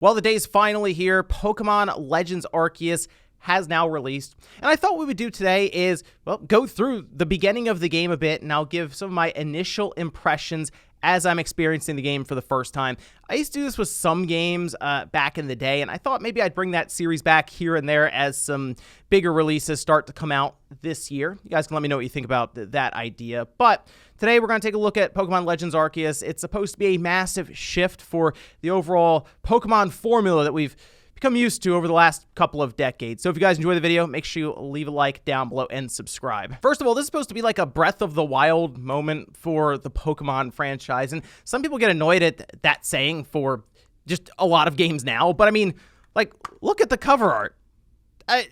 Well, the day's finally here. Pokemon Legends Arceus has now released. And I thought what we would do today is, well, go through the beginning of the game a bit, and I'll give some of my initial impressions as I'm experiencing the game for the first time. I used to do this with some games back in the day, and I thought maybe I'd bring that series back here and there as some bigger releases start to come out this year. You guys can let me know what you think about that idea. But today we're going to take a look at Pokemon Legends Arceus. It's supposed to be a massive shift for the overall Pokemon formula that we've become used to over the last couple of decades. So if you guys enjoy the video, make sure you leave a like down below and subscribe. First of all, this is supposed to be like a Breath of the Wild moment for the Pokemon franchise, and some people get annoyed at that saying for just a lot of games now, but I mean, like, look at the cover art. I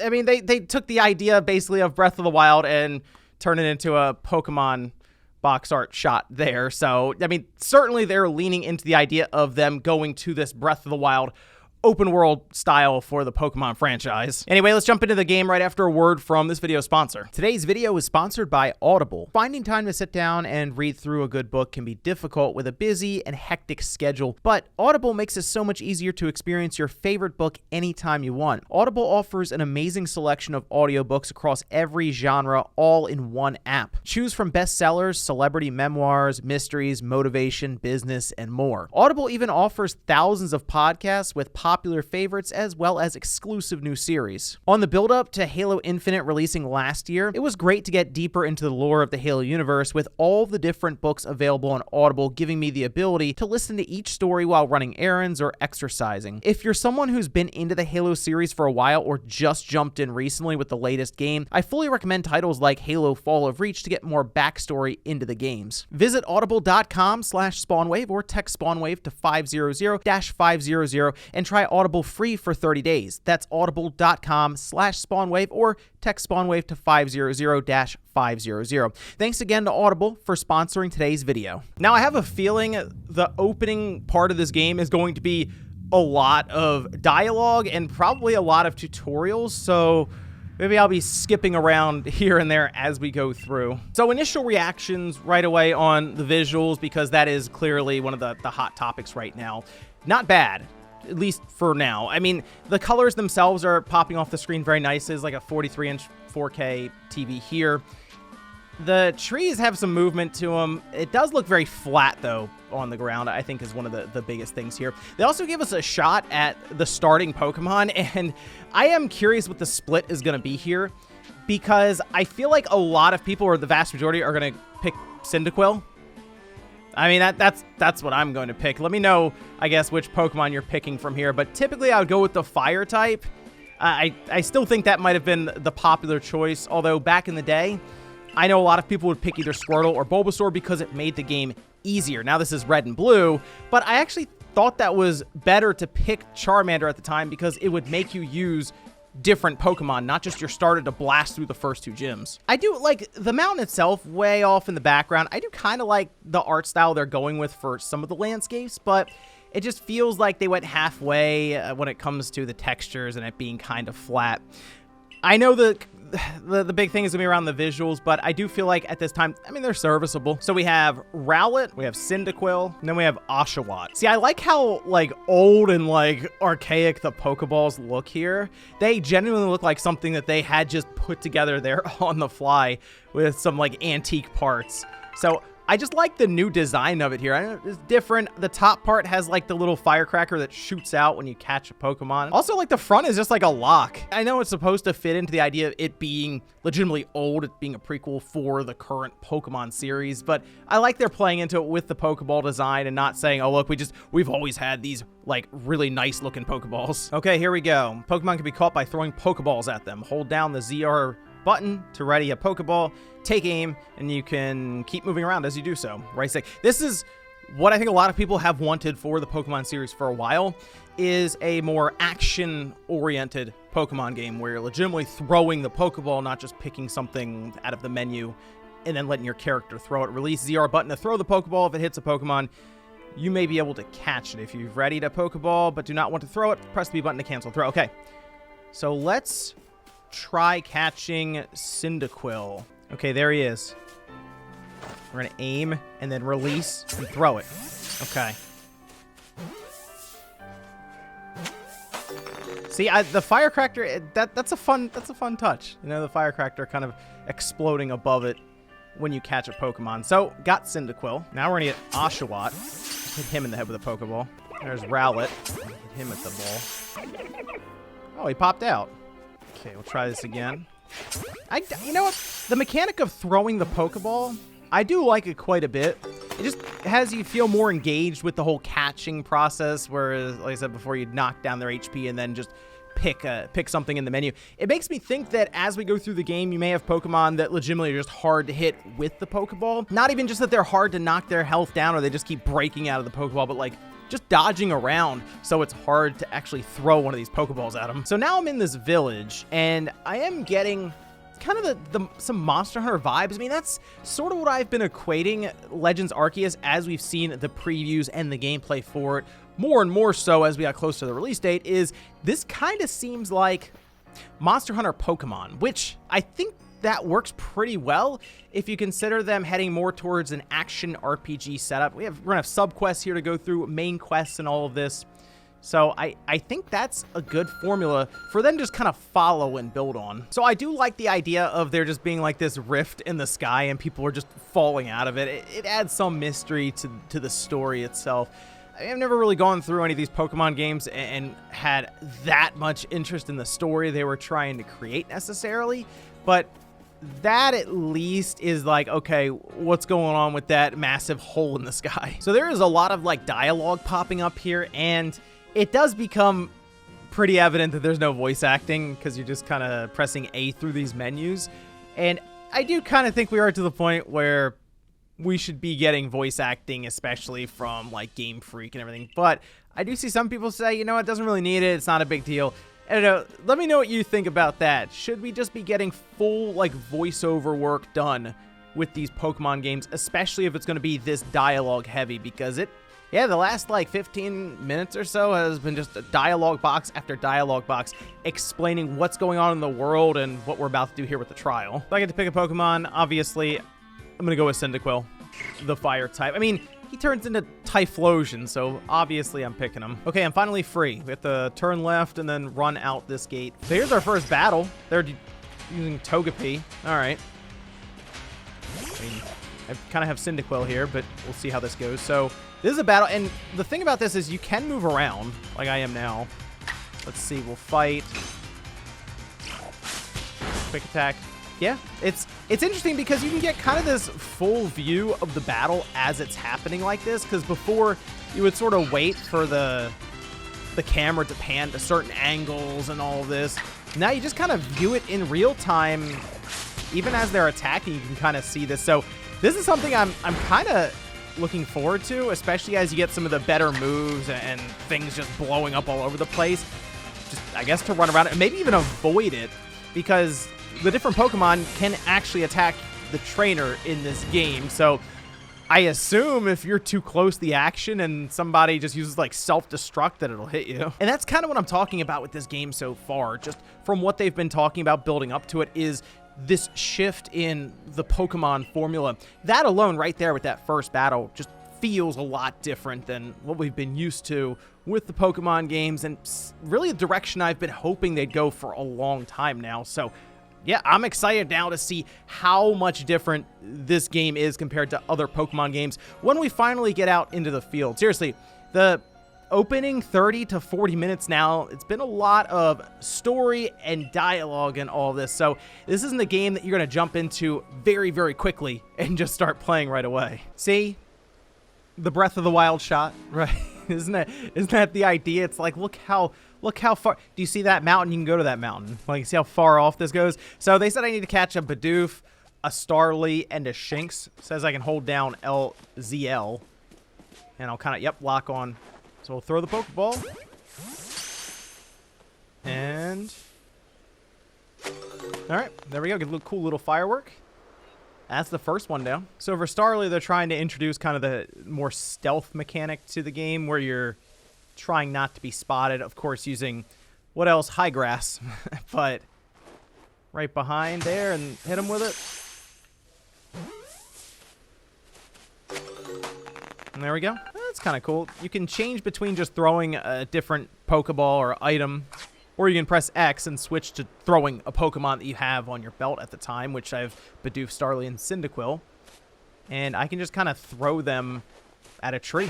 mean, they took the idea basically of Breath of the Wild and turned it into a Pokemon box art shot there. So, I mean, certainly they're leaning into the idea of them going to this Breath of the Wild open world style for the Pokemon franchise. Anyway, let's jump into the game right after a word from this video sponsor. Today's video is sponsored by Audible. Finding time to sit down and read through a good book can be difficult with a busy and hectic schedule, but Audible makes it so much easier to experience your favorite book anytime you want. Audible offers an amazing selection of audiobooks across every genre, all in one app. Choose from bestsellers, celebrity memoirs, mysteries, motivation, business, and more. Audible even offers thousands of podcasts with popular favorites as well as exclusive new series. On the build-up to Halo Infinite releasing last year, it was great to get deeper into the lore of the Halo universe with all the different books available on Audible, giving me the ability to listen to each story while running errands or exercising. If you're someone who's been into the Halo series for a while or just jumped in recently with the latest game, I fully recommend titles like Halo Fall of Reach to get more backstory into the games. Visit audible.com/spawnwave or text spawnwave to 500-500 and try Audible free for 30 days. That's audible.com/spawnwave or text spawnwave to 500-500. Thanks again to Audible for sponsoring today's video. Now, I have a feeling the opening part of this game is going to be a lot of dialogue and probably a lot of tutorials, so maybe I'll be skipping around here and there as we go through. So initial reactions right away on the visuals, because that is clearly one of the hot topics right now. Not bad, at least for now. I mean, the colors themselves are popping off the screen very nicely. It's like a 43-inch 4K TV here. The trees have some movement to them. It does look very flat, though, on the ground, I think is one of the biggest things here. They also give us a shot at the starting Pokemon, and I am curious what the split is going to be here, because I feel like a lot of people, or the vast majority, are going to pick Cyndaquil. I mean, that's what I'm going to pick. Let me know, I guess, which Pokemon you're picking from here. But typically, I would go with the Fire type. I still think that might have been the popular choice. Although, back in the day, I know a lot of people would pick either Squirtle or Bulbasaur because it made the game easier. Now, this is Red and Blue. But I actually thought that was better to pick Charmander at the time because it would make you use different Pokemon, not just your starter to blast through the first two gyms. I do like the mountain itself way off in the background. I do kind of like the art style they're going with for some of the landscapes, but it just feels like they went halfway when it comes to the textures and it being kind of flat. I know the big thing is going to be around the visuals, but I do feel like at this time, I mean, they're serviceable. So we have Rowlet, we have Cyndaquil, and then we have Oshawott. See, I like how, like, old and, like, archaic the Pokeballs look here. They genuinely look like something that they had just put together there on the fly with some, like, antique parts. So I just like the new design of it here. I know it's different. The top part has like the little firecracker that shoots out when you catch a Pokemon. Also, like the front is just like a lock. I know it's supposed to fit into the idea of it being legitimately old, it being a prequel for the current Pokemon series, but I like they're playing into it with the Pokeball design and not saying, oh look, we've always had these like really nice looking Pokeballs. Okay, here we go. Pokemon can be caught by throwing Pokeballs at them. Hold down the ZR button to ready a Pokeball, take aim, and you can keep moving around as you do so. Right stick. This is what I think a lot of people have wanted for the Pokemon series for a while, is a more action-oriented Pokemon game where you're legitimately throwing the Pokeball, not just picking something out of the menu and then letting your character throw it. Release ZR button to throw the Pokeball. If it hits a Pokemon, you may be able to catch it. If you've readied a Pokeball but do not want to throw it, press the B button to cancel throw. Okay, so let's try catching Cyndaquil. Okay, there he is. We're going to aim and then release and throw it. Okay. See, the firecracker, that's a fun touch. You know, the firecracker kind of exploding above it when you catch a Pokemon. So, got Cyndaquil. Now we're going to get Oshawott. Hit him in the head with a Pokeball. There's Rowlet. Hit him at the ball. Oh, he popped out. Okay, we'll try this again. You know what? The mechanic of throwing the Pokeball, I do like it quite a bit. It just has you feel more engaged with the whole catching process, whereas, like I said before, you'd knock down their HP and then just pick something in the menu. It makes me think that as we go through the game, you may have Pokemon that legitimately are just hard to hit with the Pokeball. Not even just that they're hard to knock their health down or they just keep breaking out of the Pokeball, but like just dodging around, so it's hard to actually throw one of these Pokeballs at them. So now I'm in this village, and I am getting kind of some Monster Hunter vibes. I mean, that's sort of what I've been equating Legends Arceus as we've seen the previews and the gameplay for it. More and more so as we got close to the release date, is this kind of seems like Monster Hunter Pokemon, which I think that works pretty well if you consider them heading more towards an action RPG setup. We're gonna have sub-quests here to go through, main quests and all of this. So I think that's a good formula for them to just kind of follow and build on. So I do like the idea of there just being like this rift in the sky and people are just falling out of it. It adds some mystery to the story itself. I've never really gone through any of these Pokemon games and had that much interest in the story they were trying to create necessarily, but that at least is like, okay, what's going on with that massive hole in the sky? So there is a lot of like dialogue popping up here, and it does become pretty evident that there's no voice acting because you're just kind of pressing A through these menus. And I do kind of think we are to the point where we should be getting voice acting, especially from like Game Freak and everything. But I do see some people say, you know, it doesn't really need it. It's not a big deal. I don't know. Let me know what you think about that. Should we just be getting full like voiceover work done with these Pokemon games, especially if it's going to be this dialogue heavy? Because yeah, the last like 15 minutes or so has been just a dialogue box after dialogue box explaining what's going on in the world and what we're about to do here with the trial. If I get to pick a Pokemon, obviously, I'm going to go with Cyndaquil, the fire type. I mean, he turns into Typhlosion, so obviously I'm picking him. Okay, I'm finally free. We have to turn left and then run out this gate. So here's our first battle. They're using Togepi. All right. I mean, I kind of have Cyndaquil here, but we'll see how this goes. So this is a battle, and the thing about this is you can move around, like I am now. Let's see, we'll fight. Quick attack. Yeah, it's interesting because you can get kind of this full view of the battle as it's happening like this, because before you would sort of wait for the camera to pan to certain angles and all of this. Now you just kind of view it in real time. Even as they're attacking, you can kind of see this. So this is something I'm kind of looking forward to, especially as you get some of the better moves and things just blowing up all over the place. Just, I guess, to run around it and maybe even avoid it, because the different Pokemon can actually attack the trainer in this game. So I assume if you're too close to the action and somebody just uses like self-destruct, that it'll hit you. And that's kind of what I'm talking about with this game so far, just from what they've been talking about building up to it, is this shift in the Pokemon formula. That alone right there with that first battle just feels a lot different than what we've been used to with the Pokemon games, and really a direction I've been hoping they'd go for a long time now. So yeah, I'm excited now to see how much different this game is compared to other Pokemon games when we finally get out into the field. Seriously, the opening 30 to 40 minutes now, it's been a lot of story and dialogue and all this. So this isn't a game that you're going to jump into very, very quickly and just start playing right away. See? The Breath of the Wild shot, right? Isn't that the idea? It's like, look how far. Do you see that mountain? You can go to that mountain. Like, see how far off this goes? So they said I need to catch a Bidoof, a Starly, and a Shinx. It says I can hold down LZL. And I'll kind of, yep, lock on. So we'll throw the Pokeball. And all right, there we go. Get a little cool little firework. That's the first one down. So for Starly, they're trying to introduce kind of the more stealth mechanic to the game, where you're trying not to be spotted. Of course, using, what else? High grass. But right behind there and hit him with it. And there we go. That's kind of cool. You can change between just throwing a different Pokeball or item Or you can press X and switch to throwing a Pokemon that you have on your belt at the time, which I've Bidoof, Starly, and Cyndaquil. And I can just kind of throw them at a tree.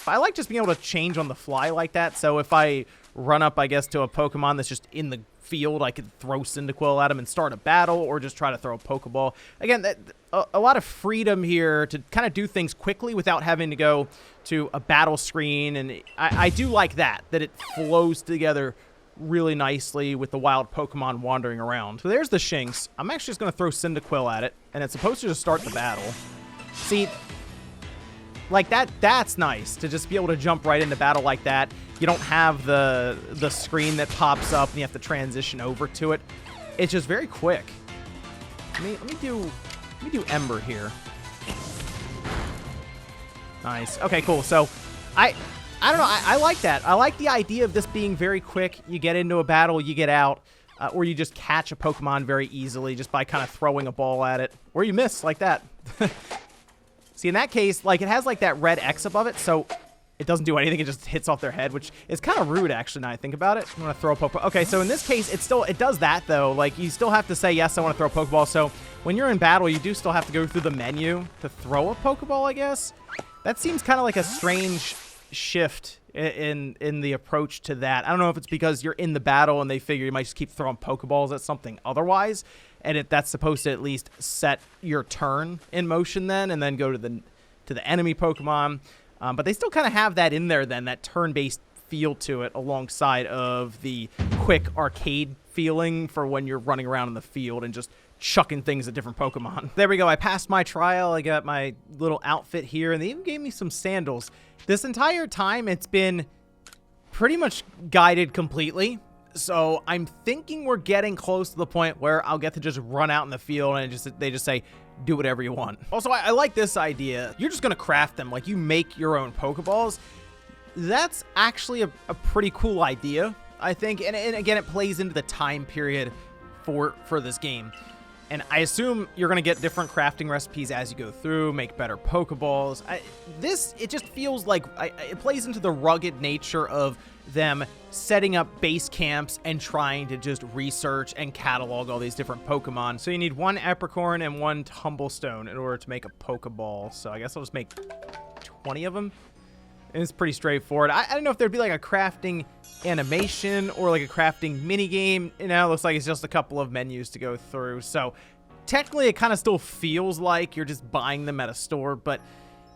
I like just being able to change on the fly like that. So if I run up, I guess, to a Pokemon that's just in the field, I could throw Cyndaquil at him and start a battle, or just try to throw a Pokeball. Again, a lot of freedom here to kind of do things quickly without having to go to a battle screen. And I do like that it flows together really nicely with the wild Pokemon wandering around. So there's the Shinx. I'm actually just going to throw Cyndaquil at it, and it's supposed to just start the battle. See, like that's nice to just be able to jump right into battle like that. You don't have the screen that pops up and you have to transition over to it. It's just very quick. Let me do Ember here. Nice. Okay, cool. So I don't know. I like that. I like the idea of this being very quick. You get into a battle, you get out, or you just catch a Pokemon very easily just by kind of throwing a ball at it, or you miss like that. See, in that case, like, it has like that red X above it, so it doesn't do anything. It just hits off their head, which is kind of rude, actually, now I think about it. I'm going to throw a Pokeball. Okay, so in this case, it does that, though. Like, you still have to say, yes, I want to throw a Pokeball. So when you're in battle, you do still have to go through the menu to throw a Pokeball, I guess. That seems kind of like a strange shift in the approach to that. I don't know if it's because you're in the battle and they figure you might just keep throwing Pokeballs at something otherwise, and that's supposed to at least set your turn in motion then, and then go to the enemy Pokemon. But they still kind of have that in there then, that turn-based feel to it, alongside of the quick arcade feeling for when you're running around in the field and just chucking things at different Pokemon. There we go. I passed my trial. I got my little outfit here, and they even gave me some sandals. This entire time, it's been pretty much guided completely. So I'm thinking we're getting close to the point where I'll get to just run out in the field and they just say, do whatever you want. Also, I like this idea. You're just going to craft them. Like, you make your own Pokeballs. That's actually a pretty cool idea, I think. And again, it plays into the time period for this game. And I assume you're going to get different crafting recipes as you go through, make better Pokeballs. It just feels like it plays into the rugged nature of them setting up base camps and trying to just research and catalog all these different Pokemon. So you need one Apricorn and one Tumblestone in order to make a Pokeball. So I guess I'll just make 20 of them. And it's pretty straightforward. I don't know if there'd be like a crafting animation or like a crafting mini game. You know, it looks like it's just a couple of menus to go through. So technically it kind of still feels like you're just buying them at a store, but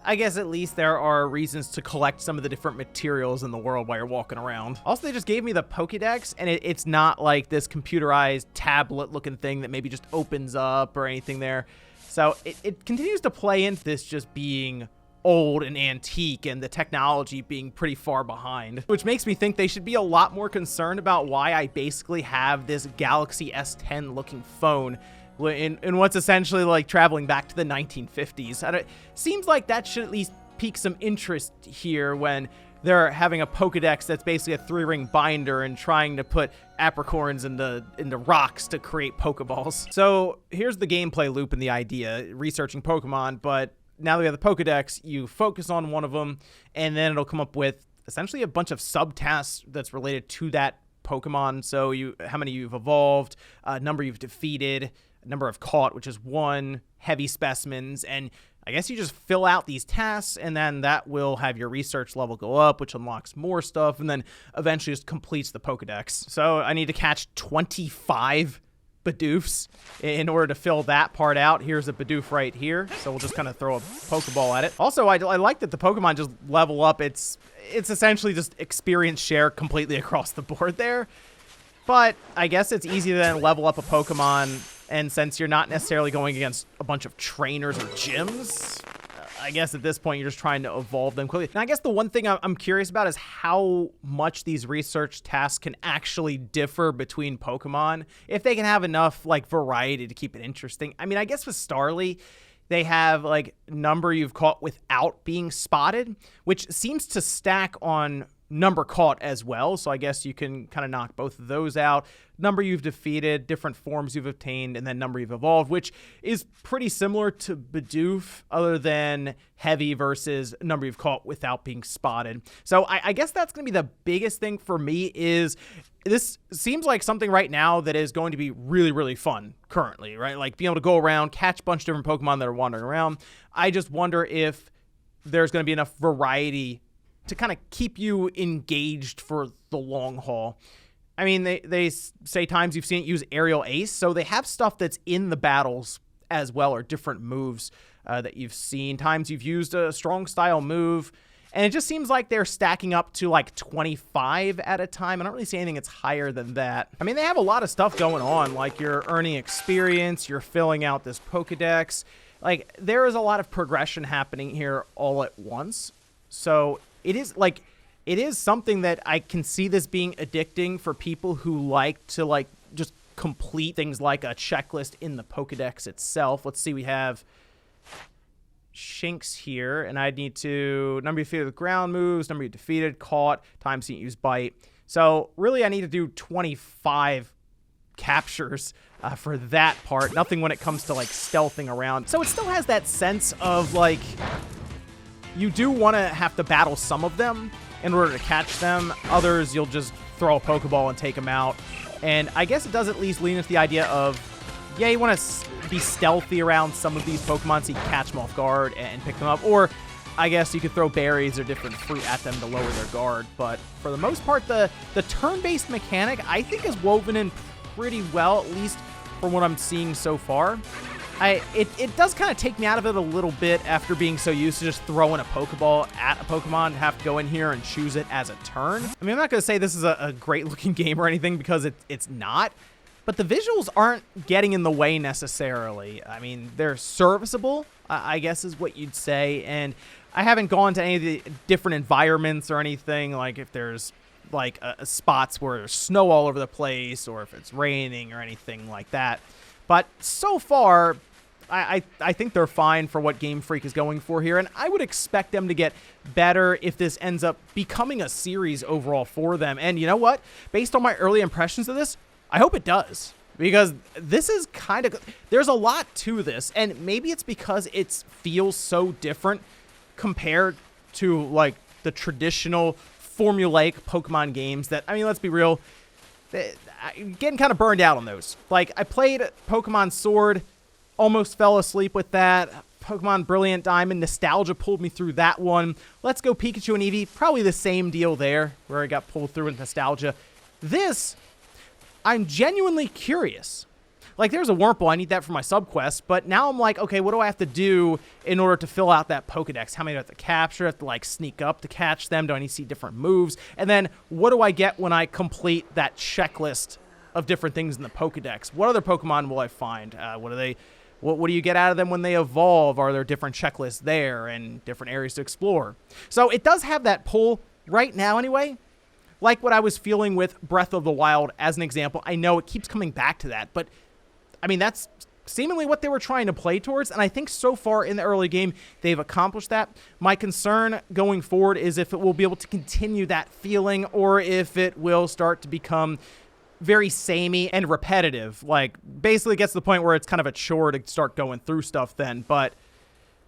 I guess at least there are reasons to collect some of the different materials in the world while you're walking around. Also, they just gave me the Pokedex, and it's not like this computerized tablet-looking thing that maybe just opens up or anything there. So it continues to play into this just being old and antique and the technology being pretty far behind, which makes me think they should be a lot more concerned about why I basically have this Galaxy S10 looking phone in what's essentially like traveling back to the 1950s. Seems like that should at least pique some interest here when they're having a Pokedex that's basically a 3-ring binder and trying to put apricorns into rocks to create Pokeballs. So here's the gameplay loop and the idea, researching Pokemon, but now that we have the Pokedex, you focus on one of them, and then it'll come up with essentially a bunch of subtasks that's related to that Pokemon. So how many you've evolved, number you've defeated, number of caught, which is 1, heavy specimens, and I guess you just fill out these tasks, and then that will have your research level go up, which unlocks more stuff, and then eventually just completes the Pokedex. So I need to catch 25 Bidoofs in order to fill that part out. Here's a Bidoof right here, so we'll just kind of throw a Pokeball at it. Also, I like that the Pokemon just level up. It's essentially just experience share completely across the board there, but I guess it's easy to then level up a Pokemon, and since you're not necessarily going against a bunch of trainers or gyms, I guess at this point you're just trying to evolve them quickly. And I guess the one thing I'm curious about is how much these research tasks can actually differ between Pokemon, if they can have enough like variety to keep it interesting. I mean, I guess with Starly, they have like number you've caught without being spotted, which seems to stack on number caught as well, so I guess you can kind of knock both of those out. Number you've defeated, different forms you've obtained, and then number you've evolved, which is pretty similar to Bidoof, other than heavy versus number you've caught without being spotted. So I guess that's going to be the biggest thing for me. Is this seems like something right now that is going to be really, really fun currently, right? Like being able to go around, catch a bunch of different Pokemon that are wandering around. I just wonder if there's going to be enough variety to kind of keep you engaged for the long haul. I mean, they say times you've seen it use Aerial Ace, so they have stuff that's in the battles as well, or different moves that you've seen. Times you've used a strong style move, and it just seems like they're stacking up to like 25 at a time. I don't really see anything that's higher than that. I mean, they have a lot of stuff going on, like you're earning experience, you're filling out this Pokedex. Like, there is a lot of progression happening here all at once. So it is something that I can see this being addicting for people who like to like just complete things like a checklist in the Pokedex itself. Let's see, we have Shinx here, and I need to number you defeated with ground moves, number you defeated, caught, times you use bite. So really I need to do 25 captures for that part. Nothing when it comes to like stealthing around. So it still has that sense of like, you do want to have to battle some of them in order to catch them. Others, you'll just throw a Pokeball and take them out. And I guess it does at least lean into the idea of, yeah, you want to be stealthy around some of these Pokemon so you can catch them off guard and pick them up. Or I guess you could throw berries or different fruit at them to lower their guard. But for the most part, the turn-based mechanic, I think, is woven in pretty well, at least from what I'm seeing so far. It does kind of take me out of it a little bit after being so used to just throwing a Pokeball at a Pokemon and have to go in here and choose it as a turn. I mean, I'm not going to say this is a great looking game or anything, because it's not, but the visuals aren't getting in the way necessarily. I mean, they're serviceable, I guess is what you'd say, and I haven't gone to any of the different environments or anything, like if there's like spots where there's snow all over the place or if it's raining or anything like that. But so far, I think they're fine for what Game Freak is going for here, and I would expect them to get better if this ends up becoming a series overall for them. And you know what? Based on my early impressions of this, I hope it does, because this is kind of, there's a lot to this, and maybe it's because it feels so different compared to like the traditional formulaic Pokemon games that, I mean, let's be real, I'm getting kind of burned out on those. Like, I played Pokemon Sword, almost fell asleep with that. Pokemon Brilliant Diamond, nostalgia pulled me through that one. Let's Go Pikachu and Eevee, probably the same deal there, where I got pulled through with nostalgia. This, I'm genuinely curious. Like, there's a Wurmple, I need that for my subquest, but now I'm like, okay, what do I have to do in order to fill out that Pokedex? How many do I have to capture? I have to, like, sneak up to catch them? Do I need to see different moves? And then, what do I get when I complete that checklist of different things in the Pokedex? What other Pokemon will I find? What do you get out of them when they evolve? Are there different checklists there and different areas to explore? So it does have that pull right now anyway. Like what I was feeling with Breath of the Wild as an example. I know it keeps coming back to that, but I mean, that's seemingly what they were trying to play towards, and I think so far in the early game, they've accomplished that. My concern going forward is if it will be able to continue that feeling, or if it will start to become very samey and repetitive. Like, basically gets to the point where it's kind of a chore to start going through stuff then. But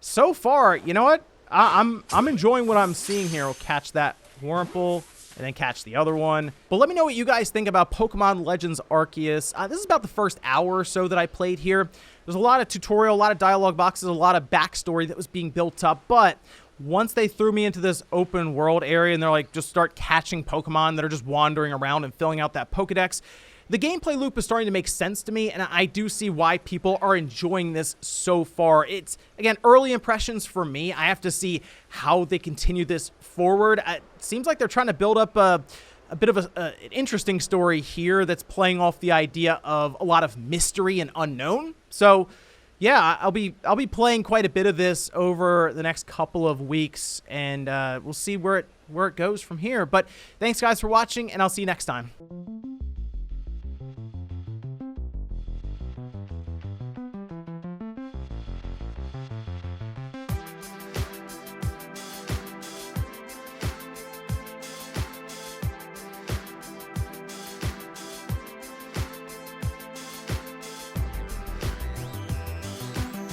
so far, you know what? I'm enjoying what I'm seeing here. We'll catch that Wurmple and then catch the other one. But let me know what you guys think about Pokemon Legends Arceus. This is about the first hour or so that I played here. There's a lot of tutorial, a lot of dialogue boxes, a lot of backstory that was being built up, but once they threw me into this open world area and they're like, just start catching Pokemon that are just wandering around and filling out that Pokedex, the gameplay loop is starting to make sense to me, and I do see why people are enjoying this so far. It's, again, early impressions for me. I have to see how they continue this forward. It seems like they're trying to build up a bit of an interesting story here that's playing off the idea of a lot of mystery and unknown. So, yeah, I'll be playing quite a bit of this over the next couple of weeks, and we'll see where it goes from here. But thanks, guys, for watching, and I'll see you next time.